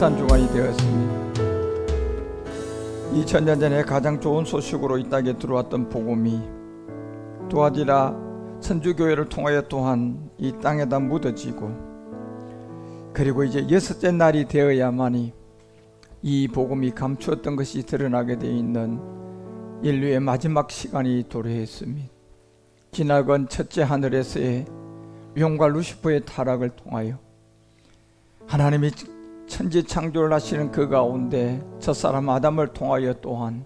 성탄 주간이 되었습니다. 2000년 전에 가장 좋은 소식으로 이 땅에 들어왔던 복음이 두아디라 천주교회를 통하여 또한 이 땅에다 묻어지고, 그리고 이제 6째 날이 되어야만이 이 복음이 감추었던 것이 드러나게 되어 있는 인류의 마지막 시간이 도래했습니다. 지나간 첫째 하늘에서의 용과 루시퍼의 타락을 통하여 하나님이 천지 창조를 하시는 그 가운데 첫사람 아담을 통하여 또한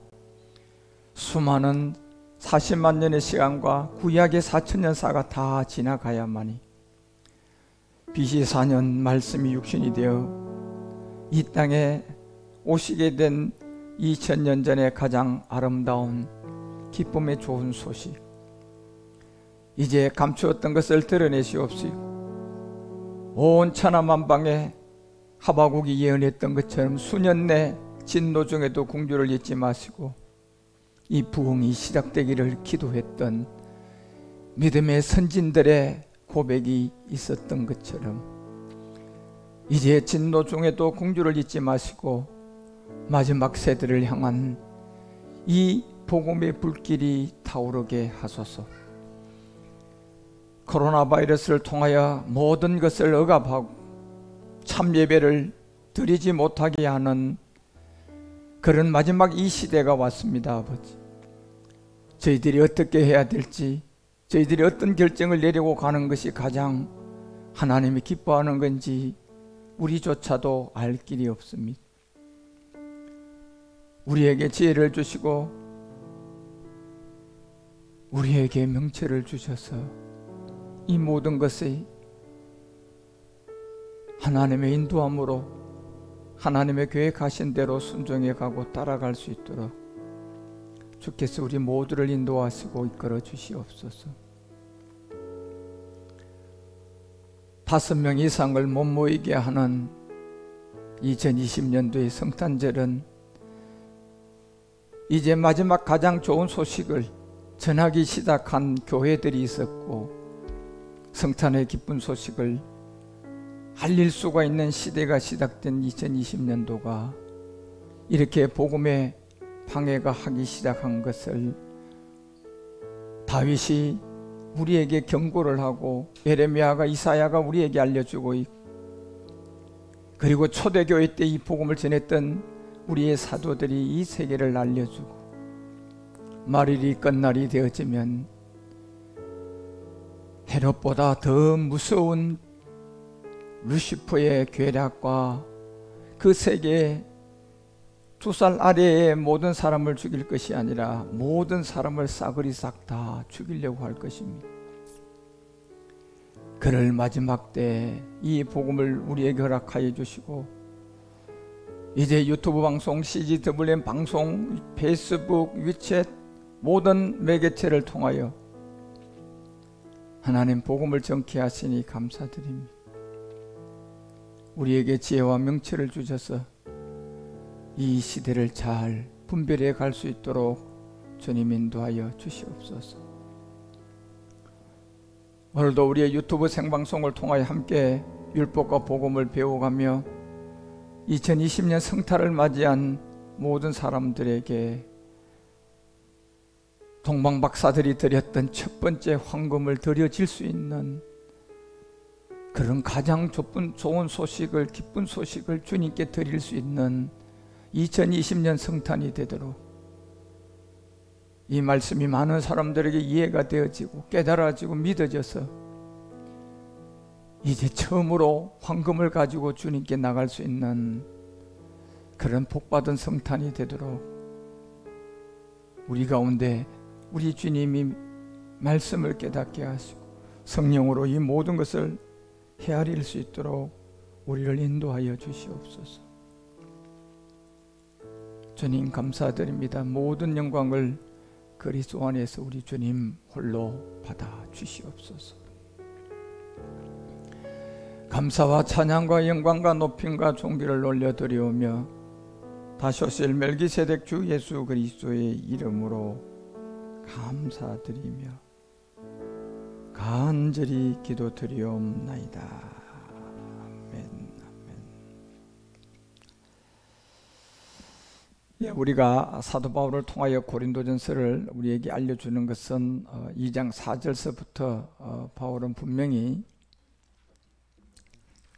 수많은 40만 년의 시간과 구약의 4000년사가 다 지나가야만이 BC 4년 말씀이 육신이 되어 이 땅에 오시게 된 2000년 전에 가장 아름다운 기쁨의 좋은 소식, 이제 감추었던 것을 드러내시옵시고 온 천하만방에 하바국이 예언했던 것처럼 수년 내 진노 중에도 궁주를 잊지 마시고 이 부흥이 시작되기를 기도했던 믿음의 선진들의 고백이 있었던 것처럼 이제 진노 중에도 궁주를 잊지 마시고 마지막 세대를 향한 이 복음의 불길이 타오르게 하소서. 코로나 바이러스를 통하여 모든 것을 억압하고 참 예배를 드리지 못하게 하는 그런 마지막 이 시대가 왔습니다. 아버지, 저희들이 어떻게 해야 될지, 저희들이 어떤 결정을 내리고 가는 것이 가장 하나님이 기뻐하는 건지 우리조차도 알 길이 없습니다. 우리에게 지혜를 주시고 우리에게 명철을 주셔서 이 모든 것이 하나님의 인도함으로 하나님의 계획하신 대로 순종해 가고 따라갈 수 있도록 주께서 우리 모두를 인도하시고 이끌어 주시옵소서. 5명 이상을 못 모이게 하는 2020년도의 성탄절은 이제 마지막 가장 좋은 소식을 전하기 시작한 교회들이 있었고, 성탄의 기쁜 소식을 알릴 수가 있는 시대가 시작된 2020년도가 이렇게 복음의 방해가 하기 시작한 것을 다윗이 우리에게 경고를 하고 예레미야가 이사야가 우리에게 알려주고 있고, 그리고 초대교회 때 이 복음을 전했던 우리의 사도들이 이 세계를 알려주고, 말일이 끝날이 되어지면 헤롯보다 더 무서운 루시퍼의 괴략과 그 세계에 2살 아래의 모든 사람을 죽일 것이 아니라 모든 사람을 싸그리 싹 다 죽이려고 할 것입니다. 그럴 마지막 때 이 복음을 우리에게 허락하여 주시고, 이제 유튜브 방송, CGWM 방송, 페이스북, 위챗 모든 매개체를 통하여 하나님 복음을 전케 하시니 감사드립니다. 우리에게 지혜와 명철을 주셔서 이 시대를 잘 분별해 갈 수 있도록 주님 인도하여 주시옵소서. 오늘도 우리의 유튜브 생방송을 통하여 함께 율법과 복음을 배워가며 2020년 성탄을 맞이한 모든 사람들에게 동방박사들이 드렸던 첫 번째 황금을 드려질 수 있는 그런 가장 좋은 소식을, 기쁜 소식을 주님께 드릴 수 있는 2020년 성탄이 되도록 이 말씀이 많은 사람들에게 이해가 되어지고 깨달아지고 믿어져서 이제 처음으로 황금을 가지고 주님께 나갈 수 있는 그런 복받은 성탄이 되도록 우리 가운데 우리 주님이 말씀을 깨닫게 하시고 성령으로 이 모든 것을 헤아릴 수 있도록 우리를 인도하여 주시옵소서. 주님 감사드립니다. 모든 영광을 그리스도 안에서 우리 주님 홀로 받아 주시옵소서. 감사와 찬양과 영광과 높임과 존귀를 올려드리오며 다시 오실 멜기세덱 주 예수 그리스도의 이름으로 감사드리며 간절히 기도드리옵나이다. 아멘. 아멘. 우리가 사도 바울을 통하여 고린도전서를 우리에게 알려주는 것은 2장 4절서부터 바울은 분명히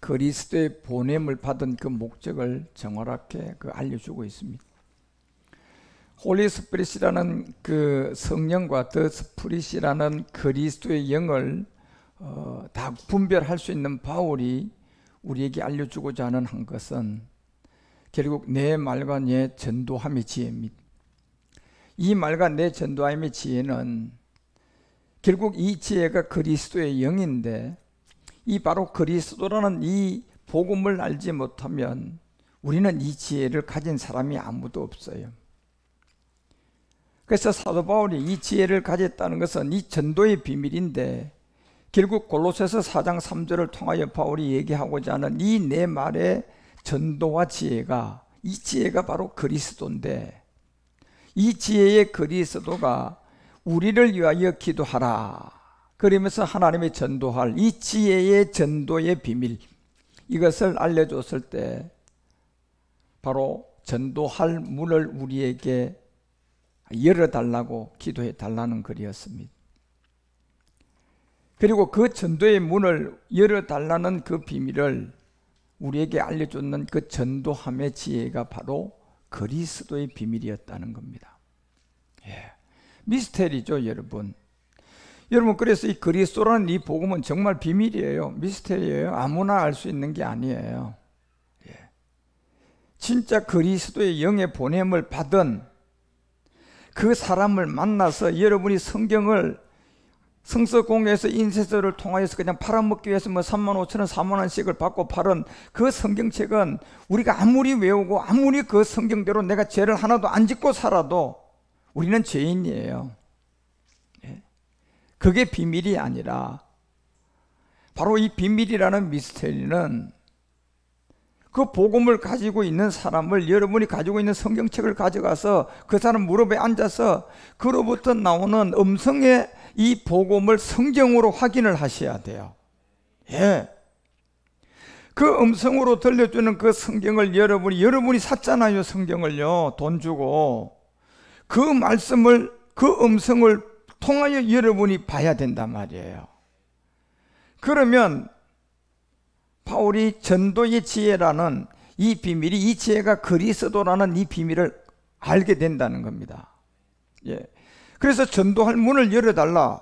그리스도의 보냄을 받은 그 목적을 정확하게 알려주고 있습니다. 홀리 스피릿이라는 그 성령과 더 스피릿이라는 그리스도의 영을 다 분별할 수 있는 바울이 우리에게 알려주고자 하는 한 것은 결국 내 말과 내 전도함의 지혜입니다. 이 말과 내 전도함의 지혜는 결국 이 지혜가 그리스도의 영인데, 이 바로 그리스도라는 이 복음을 알지 못하면 우리는 이 지혜를 가진 사람이 아무도 없어요. 그래서 사도 바울이 이 지혜를 가졌다는 것은 이 전도의 비밀인데, 결국 골로새서 4장 3절을 통하여 바울이 얘기하고자 하는 이 내 말의 전도와 지혜가, 이 지혜가 바로 그리스도인데, 이 지혜의 그리스도가 우리를 위하여 기도하라 그러면서 하나님의 전도할 이 지혜의 전도의 비밀, 이것을 알려줬을 때 바로 전도할 문을 우리에게 열어달라고 기도해 달라는 글이었습니다. 그리고 그 전도의 문을 열어달라는 그 비밀을 우리에게 알려주는 그 전도함의 지혜가 바로 그리스도의 비밀이었다는 겁니다. 미스테리죠, 여러분. 그래서 이 그리스도라는 이 복음은 정말 비밀이에요. 미스테리예요. 아무나 알 수 있는 게 아니에요. 진짜 그리스도의 영의 보냄을 받은 그 사람을 만나서 여러분이 성경을 성서공회에서 인쇄서를 통하여서 그냥 팔아먹기 위해서 35,000원, 40,000원씩을 받고 팔은 그 성경책은 우리가 아무리 외우고 아무리 그 성경대로 내가 죄를 하나도 안 짓고 살아도 우리는 죄인이에요. 그게 비밀이 아니라 바로 이 비밀이라는 미스테리는 그 복음을 가지고 있는 사람을, 여러분이 가지고 있는 성경책을 가져가서 그 사람 무릎에 앉아서 그로부터 나오는 음성의 이 복음을 성경으로 확인을 하셔야 돼요. 그 음성으로 들려주는 그 성경을 여러분이 샀잖아요. 성경을요, 돈 주고. 그 말씀을, 그 음성을 통하여 여러분이 봐야 된단 말이에요. 그러면 바울이 전도의 지혜라는 이 비밀이, 이 지혜가 그리스도라는 이 비밀을 알게 된다는 겁니다. 그래서 전도할 문을 열어달라.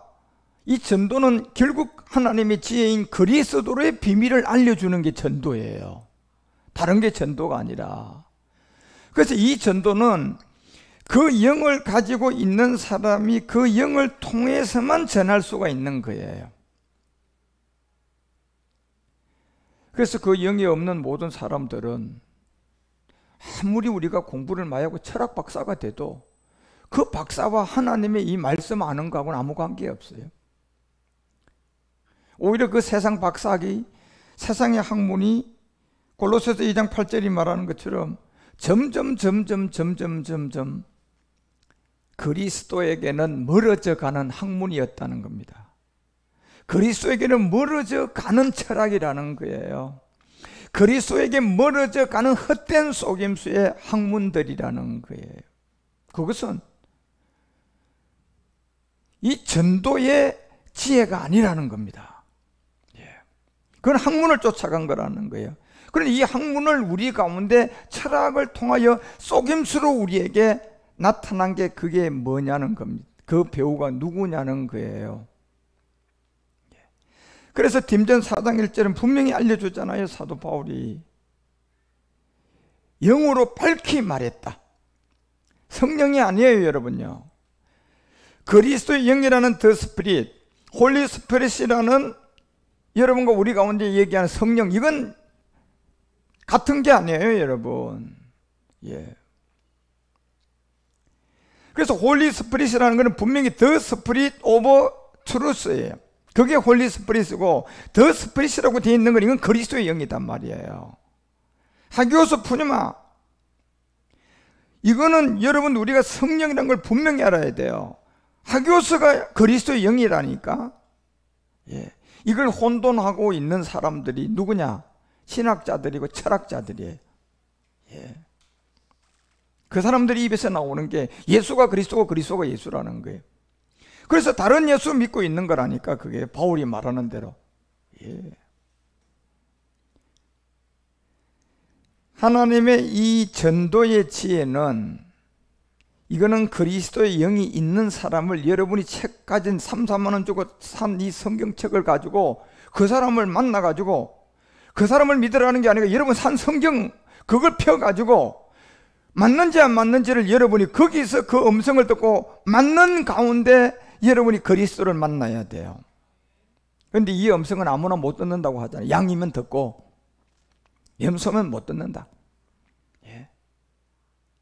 이 전도는 결국 하나님의 지혜인 그리스도의 비밀을 알려주는 게 전도예요. 다른 게 전도가 아니라. 그래서 이 전도는 그 영을 가지고 있는 사람이 그 영을 통해서만 전할 수가 있는 거예요. 그래서 그 영이 없는 모든 사람들은 아무리 우리가 공부를 많이 하고 철학 박사가 돼도 그 박사와 하나님의 이 말씀 아는 거하고는 아무 관계 없어요. 오히려 그 세상 박사학이, 세상의 학문이 골로새서 2장 8절이 말하는 것처럼 점점 그리스도에게는 멀어져 가는 학문이었다는 겁니다. 그리스도에게는 멀어져 가는 철학이라는 거예요. 그리스도에게 멀어져 가는 헛된 속임수의 학문들이라는 거예요. 그것은 이 전도의 지혜가 아니라는 겁니다. 그건 학문을 쫓아간 거라는 거예요. 그런데 이 학문을 우리 가운데 철학을 통하여 속임수로 우리에게 나타난 게 그게 뭐냐는 겁니다. 그 배우가 누구냐는 거예요. 그래서 딘전 4장 1절은 분명히 알려주잖아요. 사도 바울이 영으로 밝히 말했다. 성령이 아니에요, 여러분요. 그리스도의 영이라는 더 스피릿, 홀리 스피릿이라는 여러분과 우리 가운데 얘기하는 성령, 이건 같은 게 아니에요, 여러분. 그래서 홀리 스피릿이라는 것은 분명히 더 스피릿 오브 트루스예요. 그게 홀리 스피릿이고, 더 스피릿이라고 되어 있는 건 이건 그리스도의 영이단 말이에요. 하기오스 푸니마, 이거는 여러분 우리가 성령이라는 걸 분명히 알아야 돼요. 하기오스가 그리스도의 영이라니까. 이걸 혼돈하고 있는 사람들이 누구냐? 신학자들이고 철학자들이에요. 그 사람들이 입에서 나오는 게 예수가 그리스도고 그리스도가 예수라는 거예요. 그래서 다른 예수 믿고 있는 거라니까, 그게 바울이 말하는 대로. 예. 하나님의 이 전도의 지혜는, 이거는 그리스도의 영이 있는 사람을, 여러분이 책 가진 3, 4만 원 주고 산 이 성경책을 가지고 그 사람을 만나가지고 그 사람을 믿으라는 게 아니라 여러분 산 성경 그걸 펴가지고 맞는지 안 맞는지를 여러분이 거기서 그 음성을 듣고 맞는 가운데 여러분이 그리스도를 만나야 돼요. 그런데 이 음성은 아무나 못 듣는다고 하잖아요. 양이면 듣고 염소면 못 듣는다. 예.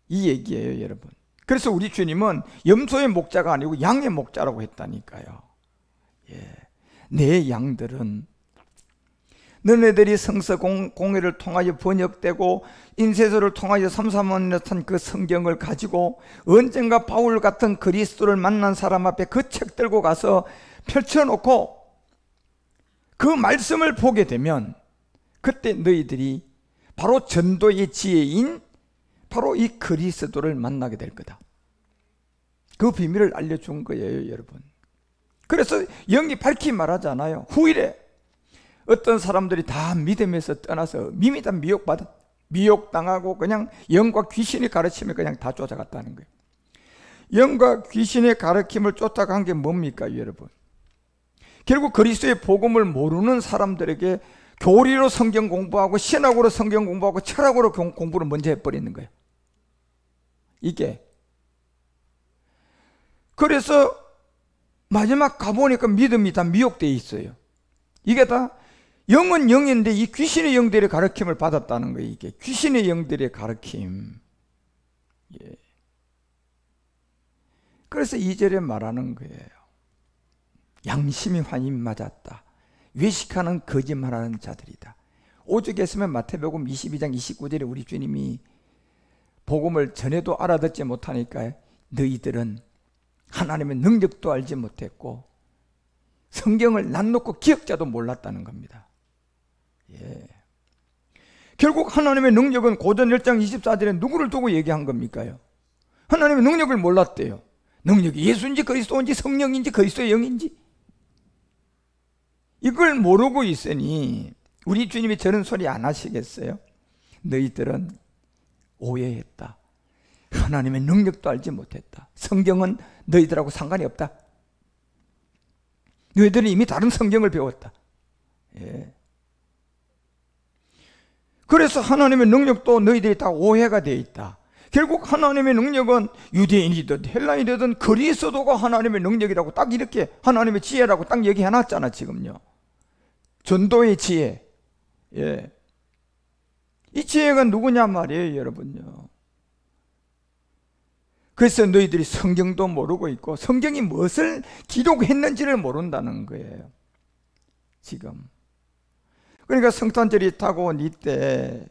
이 얘기예요, 여러분. 그래서 우리 주님은 염소의 목자가 아니고 양의 목자라고 했다니까요. 예. 내 양들은 너네들이 성서공회를 통하여 번역되고 인쇄소를 통하여 3, 4만 탄 그 성경을 가지고 언젠가 바울 같은 그리스도를 만난 사람 앞에 그 책 들고 가서 펼쳐놓고 그 말씀을 보게 되면 그때 너희들이 바로 전도의 지혜인 바로 이 그리스도를 만나게 될 거다. 그 비밀을 알려준 거예요, 여러분. 그래서 영이 밝히 말하잖아요. 후일에 어떤 사람들이 다 믿음에서 떠나서 밋밋한 미혹당하고 그냥 영과 귀신의 가르침에 그냥 다 쫓아갔다는 거예요. 영과 귀신의 가르침을 쫓아간 게 뭡니까, 여러분? 결국 그리스도의 복음을 모르는 사람들에게 교리로 성경 공부하고 신학으로 성경 공부하고 철학으로 공부를 먼저 해버리는 거예요. 이게. 그래서 마지막 가보니까 믿음이 다 미혹되어 있어요. 이게 다 영은 영인데 이 귀신의 영들의 가르침을 받았다는 거예요. 이게 귀신의 영들의 가르침. 예. 그래서 2절에 말하는 거예요. 양심이 환인 맞았다. 외식하는 거짓말하는 자들이다. 오죽했으면 마태복음 22장 29절에 우리 주님이 복음을 전해도 알아듣지 못하니까 너희들은 하나님의 능력도 알지 못했고 성경을 낯놓고 기억자도 몰랐다는 겁니다. 예. 결국 하나님의 능력은 고전 1장 24절에 누구를 두고 얘기한 겁니까요? 하나님의 능력을 몰랐대요. 능력이 예수인지 그리스도인지 성령인지 그리스도의 영인지 이걸 모르고 있으니 우리 주님이 저런 소리 안 하시겠어요? 너희들은 오해했다. 하나님의 능력도 알지 못했다. 성경은 너희들하고 상관이 없다. 너희들은 이미 다른 성경을 배웠다. 예. 그래서 하나님의 능력도 너희들이 다 오해가 되어 있다. 결국 하나님의 능력은 유대인이든 헬라인이든 그리스도가 하나님의 능력이라고 딱 이렇게 하나님의 지혜라고 딱 얘기해놨잖아 지금요. 전도의 지혜. 예. 이 지혜가 누구냐 말이에요, 여러분요. 그래서 너희들이 성경도 모르고 있고 성경이 무엇을 기록했는지를 모른다는 거예요. 지금. 그러니까 성탄절이 다가온 이때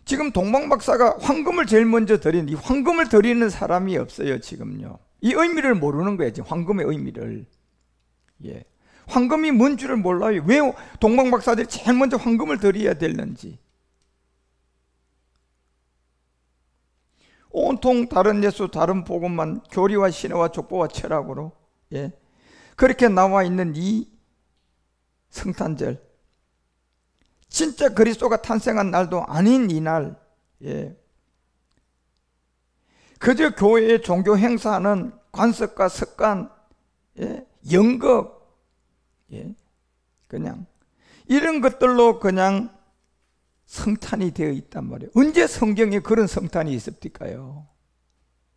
지금 동방박사가 황금을 제일 먼저 드린 이 황금을 드리는 사람이 없어요, 지금요. 이 의미를 모르는 거예요, 지금 황금의 의미를. 예. 황금이 뭔 줄을 몰라요. 왜 동방박사들이 제일 먼저 황금을 드려야 되는지. 온통 다른 예수, 다른 복음만 교리와 신화와 족보와 철학으로 예. 그렇게 나와 있는 이 성탄절, 진짜 그리스도가 탄생한 날도 아닌 이날, 예. 그저 교회의 종교 행사하는 관습과 습관, 예. 연극, 예. 그냥 이런 것들로 그냥 성탄이 되어 있단 말이에요. 언제 성경에 그런 성탄이 있었을까요?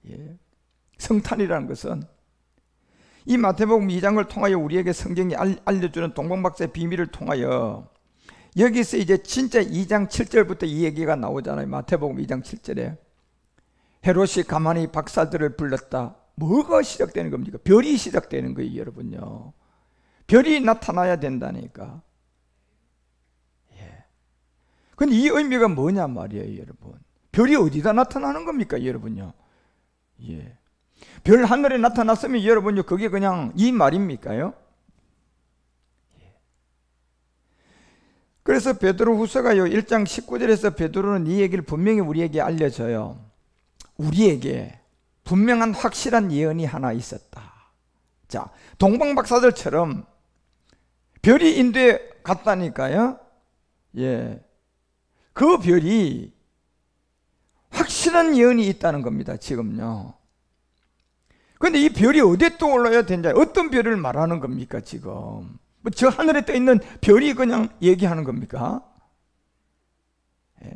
예. 성탄이라는 것은 이 마태복음 2장을 통하여 우리에게 성경이 알려주는 동방박사의 비밀을 통하여 여기서 이제 진짜 2장 7절부터 이 얘기가 나오잖아요. 마태복음 2장 7절에 헤롯이 가만히 박사들을 불렀다. 뭐가 시작되는 겁니까? 별이 시작되는 거예요, 여러분요. 별이 나타나야 된다니까. 근데 이 의미가 뭐냐 말이에요, 여러분. 별이 어디다 나타나는 겁니까, 여러분요? 예. 별 하늘에 나타났으면 여러분요, 그게 그냥 이 말입니까요? 예. 그래서 베드로후서가요 1장 19절에서 베드로는 이 얘기를 분명히 우리에게 알려줘요. 우리에게 분명한 확실한 예언이 하나 있었다. 자, 동방박사들처럼 별이 인도에 갔다니까요. 예, 그 별이 확실한 예언이 있다는 겁니다. 지금요. 그런데 이 별이 어디에 떠올라야 되냐? 어떤 별을 말하는 겁니까? 지금 뭐 저 하늘에 떠 있는 별이 그냥 얘기하는 겁니까? 예.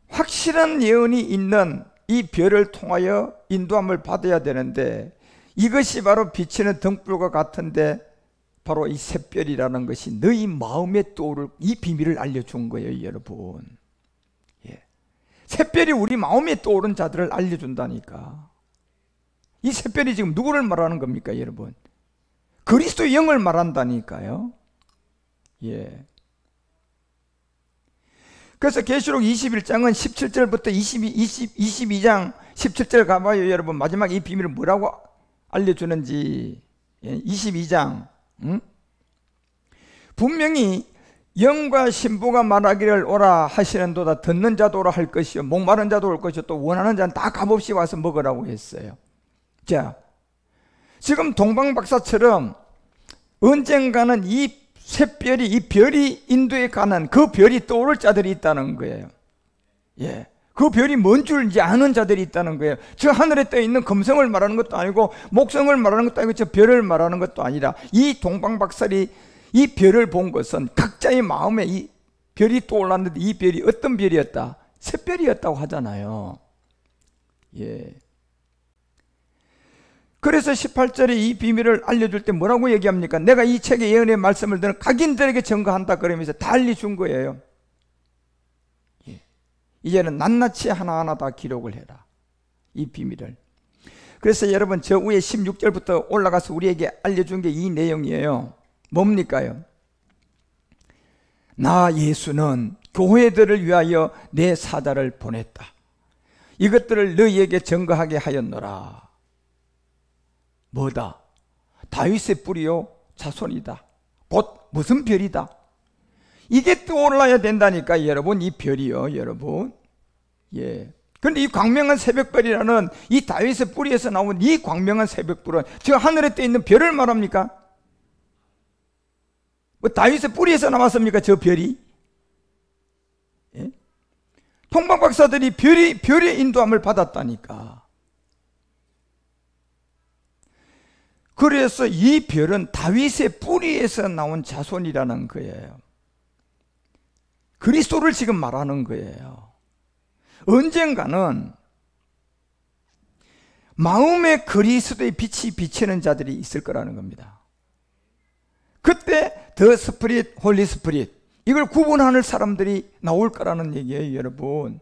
확실한 예언이 있는 이 별을 통하여 인도함을 받아야 되는데, 이것이 바로 비치는 등불과 같은데 바로 이 샛별이라는 것이 너희 마음에 떠오를 이 비밀을 알려준 거예요, 여러분. 예. 샛별이 우리 마음에 떠오른 자들을 알려준다니까. 이 샛별이 지금 누구를 말하는 겁니까, 여러분? 그리스도의 영을 말한다니까요. 예. 그래서 계시록 21장은 17절부터 22장 17절 가봐요, 여러분. 마지막 이 비밀을 뭐라고 알려주는지. 예, 22장. 분명히 영과 신부가 말하기를 오라 하시는도다. 듣는 자도 오라 할 것이요, 목마른 자도 올 것이요, 또 원하는 자는 다 값없이 와서 먹으라고 했어요. 자, 지금 동방박사처럼 언젠가는 이 샛별이, 이 별이 인도에 가는 그 별이 떠오를 자들이 있다는 거예요. 예, 그 별이 뭔 줄 이제 아는 자들이 있다는 거예요. 저 하늘에 떠 있는 금성을 말하는 것도 아니고 목성을 말하는 것도 아니고 저 별을 말하는 것도 아니라, 이 동방박사들이 이 별을 본 것은 각자의 마음에 이 별이 떠올랐는데, 이 별이 어떤 별이었다? 샛별이었다고 하잖아요. 예. 그래서 18절에 이 비밀을 알려줄 때 뭐라고 얘기합니까? 내가 이 책의 예언의 말씀을 너는 각인들에게 증거한다 그러면서 다 알려준 거예요. 예. 이제는 낱낱이 하나하나 다 기록을 해라, 이 비밀을. 그래서 여러분, 저 위에 16절부터 올라가서 우리에게 알려준 게 이 내용이에요. 뭡니까요? 나 예수는 교회들을 위하여 내 사자를 보냈다. 이것들을 너희에게 증거하게 하였노라. 뭐다? 다윗의 뿌리요 자손이다. 곧 무슨 별이다? 이게 떠올라야 된다니까, 여러분. 이 별이요, 여러분. 예. 그런데 이 광명한 새벽별이라는 이 다윗의 뿌리에서 나온 이 광명한 새벽별은 저 하늘에 떠 있는 별을 말합니까? 뭐 다윗의 뿌리에서 나왔습니까, 저 별이? 예? 동방박사들이 별의 인도함을 받았다니까. 그래서 이 별은 다윗의 뿌리에서 나온 자손이라는 거예요. 그리스도를 지금 말하는 거예요. 언젠가는 마음에 그리스도의 빛이 비치는 자들이 있을 거라는 겁니다. 그때 더 스피릿, 홀리 스피릿, 이걸 구분하는 사람들이 나올 거라는 얘기예요, 여러분.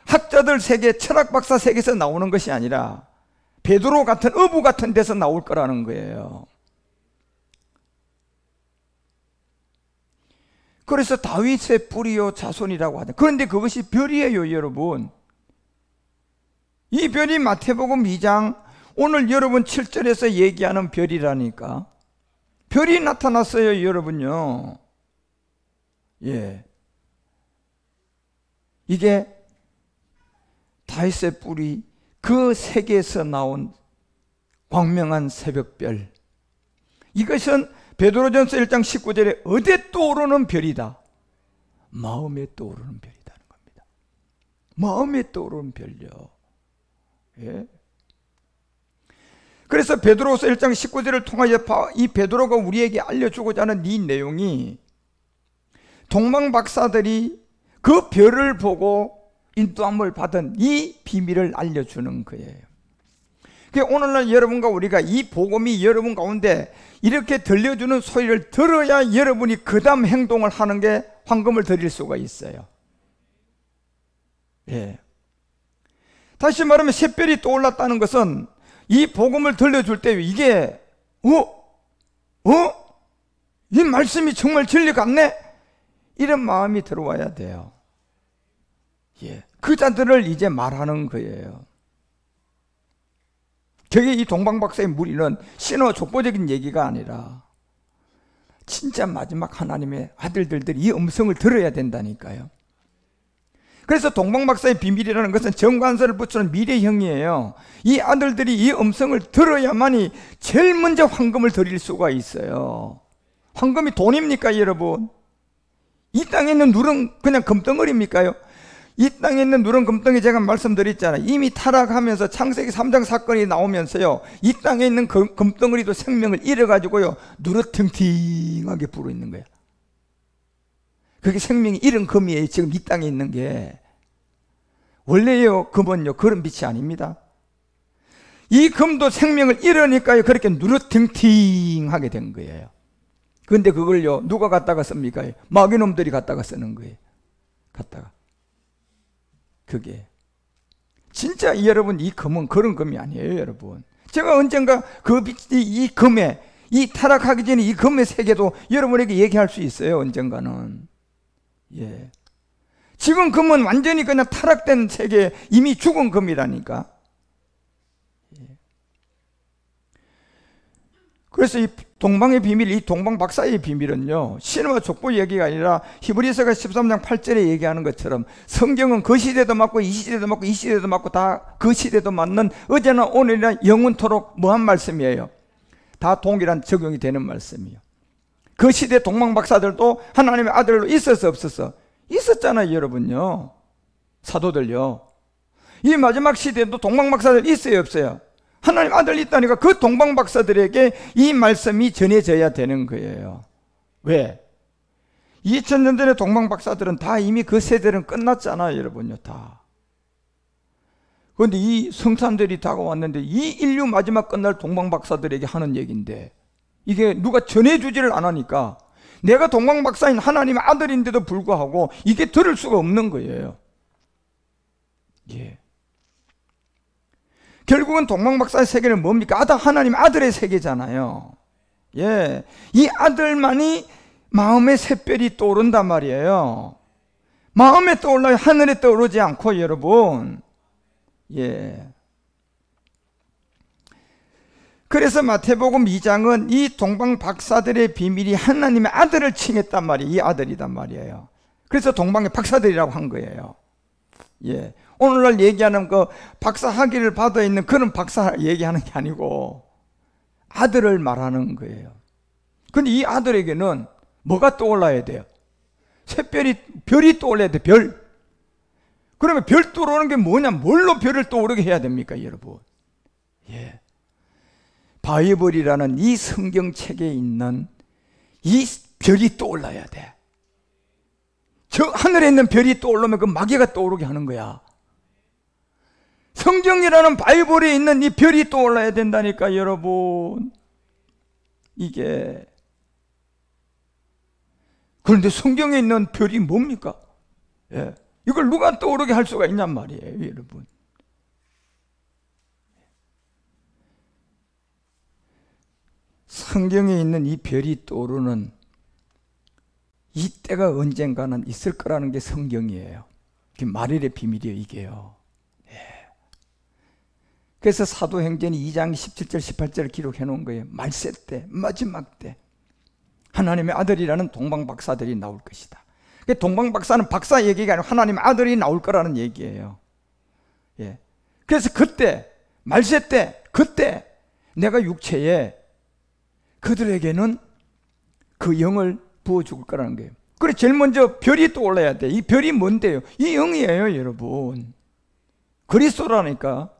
학자들 세계, 철학 박사 세계에서 나오는 것이 아니라 베드로 같은 어부 같은 데서 나올 거라는 거예요. 그래서 다윗의 뿌리요 자손이라고 하죠. 그런데 그것이 별이에요, 여러분. 이 별이 마태복음 2장 오늘 여러분 7절에서 얘기하는 별이라니까. 별이 나타났어요, 여러분요. 예, 이게 다윗의 뿌리, 그 세계에서 나온 광명한 새벽별. 이것은 베드로전서 1장 19절에 어디에 떠오르는 별이다? 마음에 떠오르는 별이라는 겁니다. 마음에 떠오르는 별요. 예. 그래서 베드로서 1장 19절을 통하여 이 베드로가 우리에게 알려주고자 하는 이 내용이 동방박사들이 그 별을 보고 인도함을 받은 이 비밀을 알려주는 거예요. 오늘날 여러분과 우리가 이 복음이 여러분 가운데 이렇게 들려주는 소리를 들어야 여러분이 그 다음 행동을 하는 게 황금을 드릴 수가 있어요. 예. 다시 말하면 샛별이 떠올랐다는 것은 이 복음을 들려줄 때 이게 이 말씀이 정말 진리 같네, 이런 마음이 들어와야 돼요. 예. 그 자들을 이제 말하는 거예요. 저게 이 동방박사의 무리는 신화 족보적인 얘기가 아니라 진짜 마지막 하나님의 아들들이 이 음성을 들어야 된다니까요. 그래서 동방박사의 비밀이라는 것은 정관사를 붙이는 미래형이에요. 이 아들들이 이 음성을 들어야만이 제일 먼저 황금을 드릴 수가 있어요. 황금이 돈입니까, 여러분? 이 땅에 있는 누런 그냥 금덩어리입니까요? 이 땅에 있는 누런 금덩이 제가 말씀드렸잖아요. 이미 타락하면서 창세기 3장 사건이 나오면서요, 이 땅에 있는 금덩어리도 생명을 잃어가지고요, 누렇팅팅하게 불어있는 거예요. 그게 생명이 잃은 금이에요. 지금 이 땅에 있는 게. 원래요, 금은요, 그런 빛이 아닙니다. 이 금도 생명을 잃으니까요, 그렇게 누렇팅팅하게 된 거예요. 근데 그걸요, 누가 갖다가 씁니까? 마귀놈들이 갖다가 쓰는 거예요. 갖다가. 그게. 진짜 여러분, 이 금은 그런 금이 아니에요, 여러분. 제가 언젠가 그 빛이 이 금에, 이 타락하기 전에 이 금의 세계도 여러분에게 얘기할 수 있어요, 언젠가는. 예. 지금 금은 완전히 그냥 타락된 세계, 이미 죽은 금이라니까. 예. 그래서 이 동방의 비밀, 이 동방 박사의 비밀은요, 신화와 족보 얘기가 아니라 히브리서가 13장 8절에 얘기하는 것처럼 성경은 그 시대도 맞고 이 시대도 맞고 이 시대도 맞고 다 그 시대도 맞는 어제나 오늘이나 영원토록 뭐한 말씀이에요. 다 동일한 적용이 되는 말씀이에요. 그 시대 동방 박사들도 하나님의 아들로 있었어, 없었어? 있었잖아요, 여러분요. 사도들요. 이 마지막 시대에도 동방 박사들 있어요, 없어요? 하나님 아들이 있다니까 그 동방 박사들에게 이 말씀이 전해져야 되는 거예요. 왜? 2000년 전에 동방 박사들은 다 이미 그 세대는 끝났잖아요, 여러분요, 다. 그런데 이 성산들이 다가왔는데 이 인류 마지막 끝날 동방 박사들에게 하는 얘기인데 이게 누가 전해주지를 않으니까 내가 동방 박사인 하나님의 아들인데도 불구하고 이게 들을 수가 없는 거예요. 예. 결국은 동방박사의 세계는 뭡니까? 하나님의 아들의 세계잖아요. 예. 이 아들만이 마음의 샛별이 떠오른단 말이에요. 마음에 떠올라요. 하늘에 떠오르지 않고, 여러분. 예. 그래서 마태복음 2장은 이 동방박사들의 비밀이 하나님의 아들을 칭했단 말이에요. 이 아들이단 말이에요. 그래서 동방의 박사들이라고 한 거예요. 예. 오늘날 얘기하는 그 박사 학위를 받아 있는 그런 박사 얘기하는 게 아니고 아들을 말하는 거예요. 근데 이 아들에게는 뭐가 떠올라야 돼요? 별이 떠올라야 돼, 별. 그러면 별 떠오르는 게 뭐냐? 뭘로 별을 떠오르게 해야 됩니까, 여러분? 예. 바이블이라는 이 성경책에 있는 이 별이 떠올라야 돼. 저 하늘에 있는 별이 떠오르면 그 마귀가 떠오르게 하는 거야. 성경이라는 바이블에 있는 이 별이 떠올라야 된다니까, 여러분. 이게. 그런데 성경에 있는 별이 뭡니까? 예. 이걸 누가 떠오르게 할 수가 있냔 말이에요, 여러분. 성경에 있는 이 별이 떠오르는 이 때가 언젠가는 있을 거라는 게 성경이에요. 말일의 비밀이에요, 이게요. 그래서 사도행전 2장 17절 18절을 기록해 놓은 거예요. 말세 때, 마지막 때 하나님의 아들이라는 동방박사들이 나올 것이다. 동방박사는 박사 얘기가 아니라 하나님의 아들이 나올 거라는 얘기예요. 예. 그래서 그때, 말세 때, 그때 내가 육체에 그들에게는 그 영을 부어줄 거라는 거예요. 그래, 제일 먼저 별이 떠올라야 돼. 이 별이 뭔데요? 이 영이에요, 여러분. 그리스도라니까.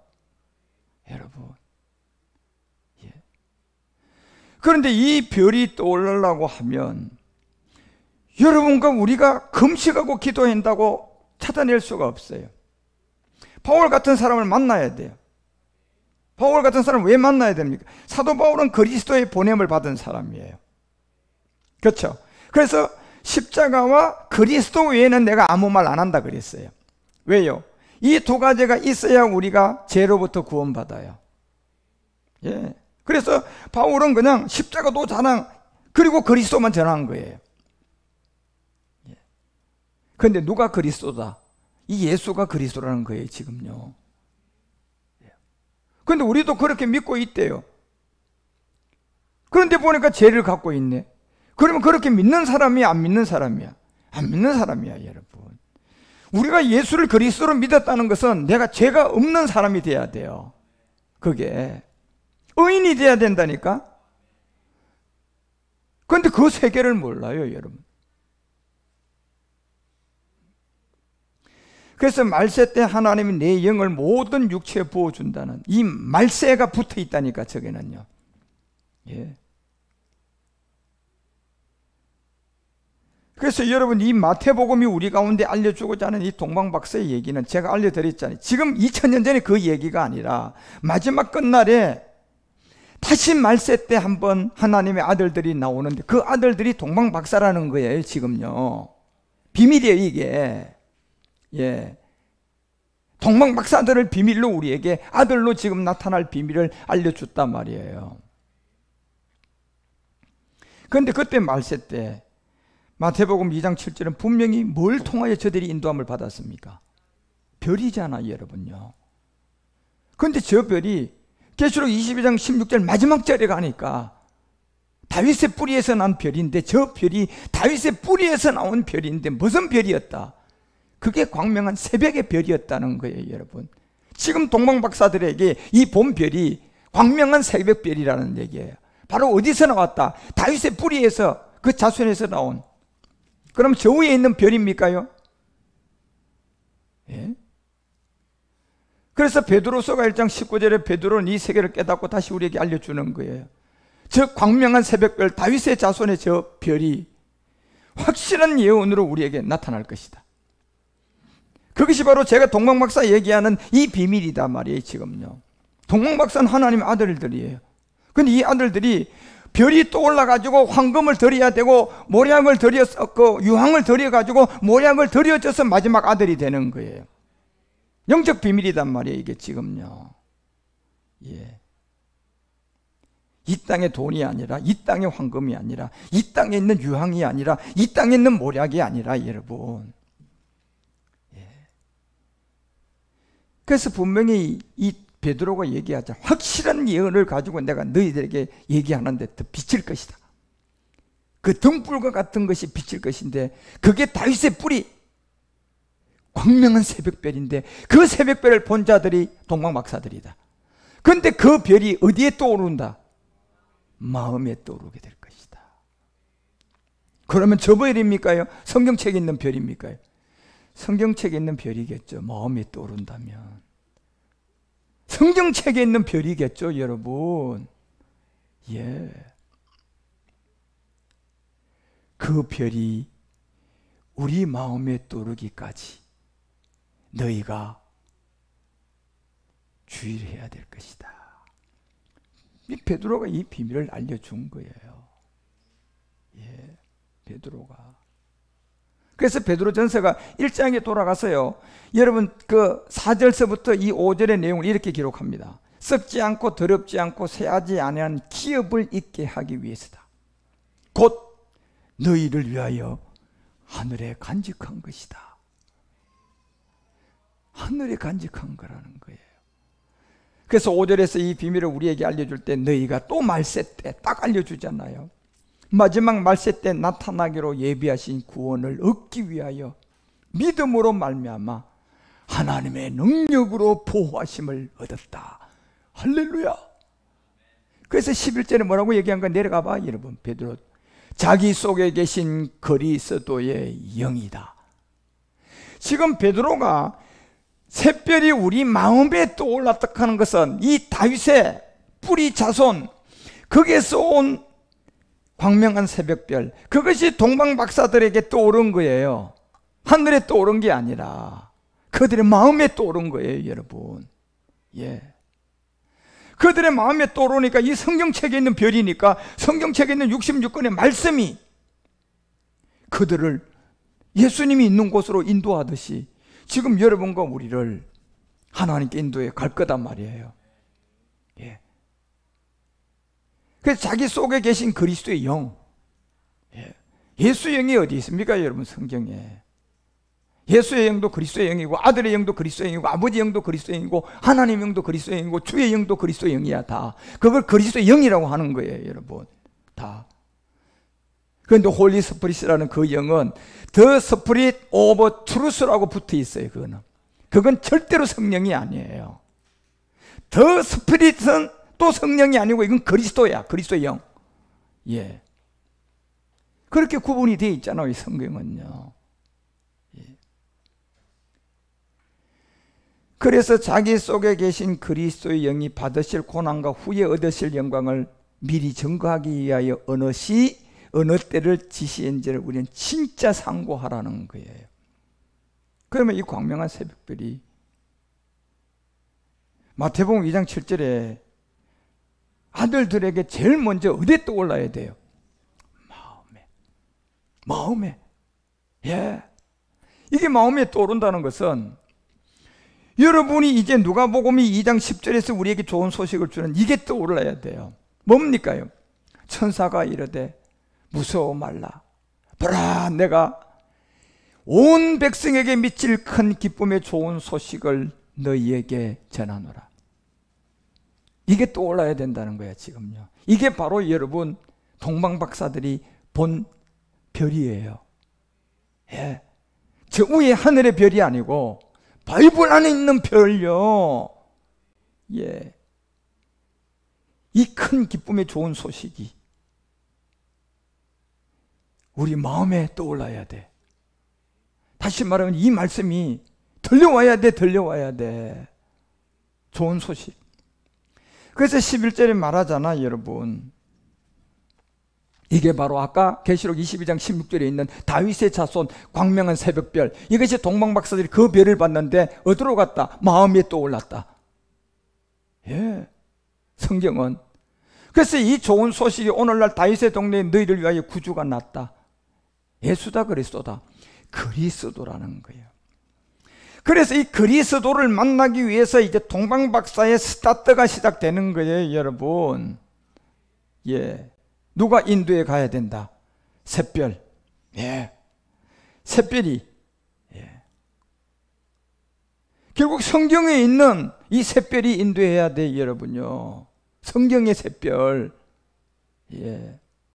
여러분. 예. 그런데 이 별이 떠오르려고 하면 여러분과 우리가 금식하고 기도한다고 찾아낼 수가 없어요. 바울 같은 사람을 만나야 돼요. 바울 같은 사람을 왜 만나야 됩니까? 사도 바울은 그리스도의 보냄을 받은 사람이에요. 그렇죠? 그래서 십자가와 그리스도 외에는 내가 아무 말 안 한다 그랬어요. 왜요? 이 두 가지가 있어야 우리가 죄로부터 구원받아요. 예. 그래서 바울은 그냥 십자가도 자랑, 그리고 그리스도만 전한 거예요. 예. 그런데 누가 그리스도다? 이 예수가 그리스도라는 거예요, 지금요. 예. 그런데 우리도 그렇게 믿고 있대요. 그런데 보니까 죄를 갖고 있네. 그러면 그렇게 믿는 사람이야, 안 믿는 사람이야? 안 믿는 사람이야, 여러분. 우리가 예수를 그리스도로 믿었다는 것은 내가 죄가 없는 사람이 돼야 돼요. 그게 의인이 돼야 된다니까. 그런데 그 세계를 몰라요, 여러분. 그래서 말세 때 하나님이 내 영을 모든 육체에 부어준다는 이 말세가 붙어 있다니까, 저게는요. 예. 그래서 여러분, 이 마태복음이 우리 가운데 알려주고자 하는 이 동방박사의 얘기는 제가 알려드렸잖아요. 지금 2000년 전에 그 얘기가 아니라 마지막 끝날에 다시 말세 때 한번 하나님의 아들들이 나오는데 그 아들들이 동방박사라는 거예요, 지금요. 비밀이에요, 이게. 예. 동방박사들을 비밀로 우리에게 아들로 지금 나타날 비밀을 알려줬단 말이에요. 그런데 그때 말세 때 마태복음 2장 7절은 분명히 뭘 통하여 저들이 인도함을 받았습니까? 별이잖아요, 여러분요. 그런데 저 별이 계시록 22장 16절 마지막 절에 가니까 다윗의 뿌리에서 난 별인데, 저 별이 다윗의 뿌리에서 나온 별인데 무슨 별이었다? 그게 광명한 새벽의 별이었다는 거예요, 여러분. 지금 동방박사들에게 이 봄별이 광명한 새벽별이라는 얘기예요. 바로 어디서 나왔다? 다윗의 뿌리에서, 그 자손에서 나온. 그럼 저 위에 있는 별입니까요? 예? 그래서 베드로서가 1장 19절에 베드로는 이 세계를 깨닫고 다시 우리에게 알려주는 거예요. 저 광명한 새벽별, 다윗의 자손의 저 별이 확실한 예언으로 우리에게 나타날 것이다. 그것이 바로 제가 동방박사 얘기하는 이 비밀이다 말이에요, 지금요. 동방박사는 하나님의 아들들이에요. 근데 이 아들들이 별이 떠올라가지고 황금을 드려야 되고 모략을 드려서 유황을 드려가지고 모략을 드려져서 마지막 아들이 되는 거예요. 영적 비밀이단 말이에요, 이게 지금요. 예. 이 땅의 돈이 아니라, 이 땅의 황금이 아니라, 이 땅에 있는 유황이 아니라, 이 땅에 있는 모략이 아니라, 여러분. 예. 그래서 분명히 이 베드로가 얘기하자, 확실한 예언을 가지고 내가 너희들에게 얘기하는데 더 비칠 것이다. 그 등불과 같은 것이 비칠 것인데 그게 다윗의 뿌리, 광명한 새벽별인데 그 새벽별을 본 자들이 동방박사들이다. 그런데 그 별이 어디에 떠오른다? 마음에 떠오르게 될 것이다. 그러면 저 별입니까요? 성경책에 있는 별입니까요? 성경책에 있는 별이겠죠. 마음에 떠오른다면 성경책에 있는 별이겠죠, 여러분. 예. 그 별이 우리 마음에 떠오르기까지 너희가 주의를 해야 될 것이다. 이 베드로가 이 비밀을 알려준 거예요. 예, 베드로가. 그래서 베드로전서가 1장에 돌아가서요, 여러분 그 4절서부터 이 5절의 내용을 이렇게 기록합니다. 썩지 않고 더럽지 않고 쇠하지 아니한 기업을 있게 하기 위해서다. 곧 너희를 위하여 하늘에 간직한 것이다. 하늘에 간직한 거라는 거예요. 그래서 5절에서 이 비밀을 우리에게 알려줄 때 너희가 또 말세 때 딱 알려주잖아요. 마지막 말세 때 나타나기로 예비하신 구원을 얻기 위하여 믿음으로 말미암아 하나님의 능력으로 보호하심을 얻었다. 할렐루야. 그래서 11절에 뭐라고 얘기한 거 내려가 봐, 여러분. 베드로, 자기 속에 계신 그리스도의 영이다. 지금 베드로가 샛별이 우리 마음에 떠올랐다 하는 것은 이 다윗의 뿌리 자손, 거기에서 온 광명한 새벽별, 그것이 동방박사들에게 떠오른 거예요. 하늘에 떠오른 게 아니라 그들의 마음에 떠오른 거예요, 여러분. 예. 그들의 마음에 떠오르니까 이 성경책에 있는 별이니까 성경책에 있는 66권의 말씀이 그들을 예수님이 있는 곳으로 인도하듯이 지금 여러분과 우리를 하나님께 인도해 갈 거단 말이에요. 예. 그래서 자기 속에 계신 그리스도의 영, 예. 예수의 영이 어디 있습니까, 여러분? 성경에. 예수의 영도 그리스도의 영이고, 아들의 영도 그리스도의 영이고, 아버지의 영도 그리스도의 영이고, 하나님의 영도 그리스도의 영이고, 주의 영도 그리스도의 영이야. 다 그걸 그리스도의 영이라고 하는 거예요, 여러분. 다. 그런데 홀리 스피릿이라는 그 영은 더 스피릿 오버 트루스라고 붙어 있어요. 그건 절대로 성령이 아니에요. 더 스피릿은 또 성령이 아니고 이건 그리스도야. 그리스도의 영. 예. 그렇게 구분이 되어 있잖아요, 이 성경은요. 예. 그래서 자기 속에 계신 그리스도의 영이 받으실 고난과 후에 얻으실 영광을 미리 증거하기 위하여 어느 시 어느 때를 지시한지를 우리는 진짜 상고하라는 거예요. 그러면 이 광명한 새벽별이 마태복음 2장 7절에 아들들에게 제일 먼저 어디에 떠올라야 돼요? 마음에. 예. 이게 마음에 떠오른다는 것은 여러분이 이제 누가복음이 2장 10절에서 우리에게 좋은 소식을 주는 이게 떠올라야 돼요. 뭡니까요? 천사가 이르되 무서워 말라. 보라, 내가 온 백성에게 미칠 큰 기쁨의 좋은 소식을 너희에게 전하노라. 이게 떠올라야 된다는 거야, 지금요. 이게 바로 여러분 동방박사들이 본 별이에요. 예. 저 위에 하늘의 별이 아니고 바이블 안에 있는 별요. 예. 이 큰 기쁨의 좋은 소식이 우리 마음에 떠올라야 돼. 다시 말하면 이 말씀이 들려와야 돼, 들려와야 돼. 좋은 소식. 그래서 11절에 말하잖아, 여러분. 이게 바로 아까 계시록 22장 16절에 있는 다윗의 자손 광명한 새벽별. 이것이 동방박사들이 그 별을 봤는데 어디로 갔다? 마음에 떠올랐다. 예, 성경은. 그래서 이 좋은 소식이 오늘날 다윗의 동네에 너희를 위하여 구주가 났다. 예수다, 그리스도다. 그리스도라는 거예요. 그래서 이 그리스도를 만나기 위해서 이제 동방박사의 스타트가 시작되는 거예요, 여러분. 예. 누가 인도에 가야 된다? 샛별. 예. 샛별이. 예. 결국 성경에 있는 이 샛별이 인도해야 돼, 여러분요. 성경의 샛별. 예.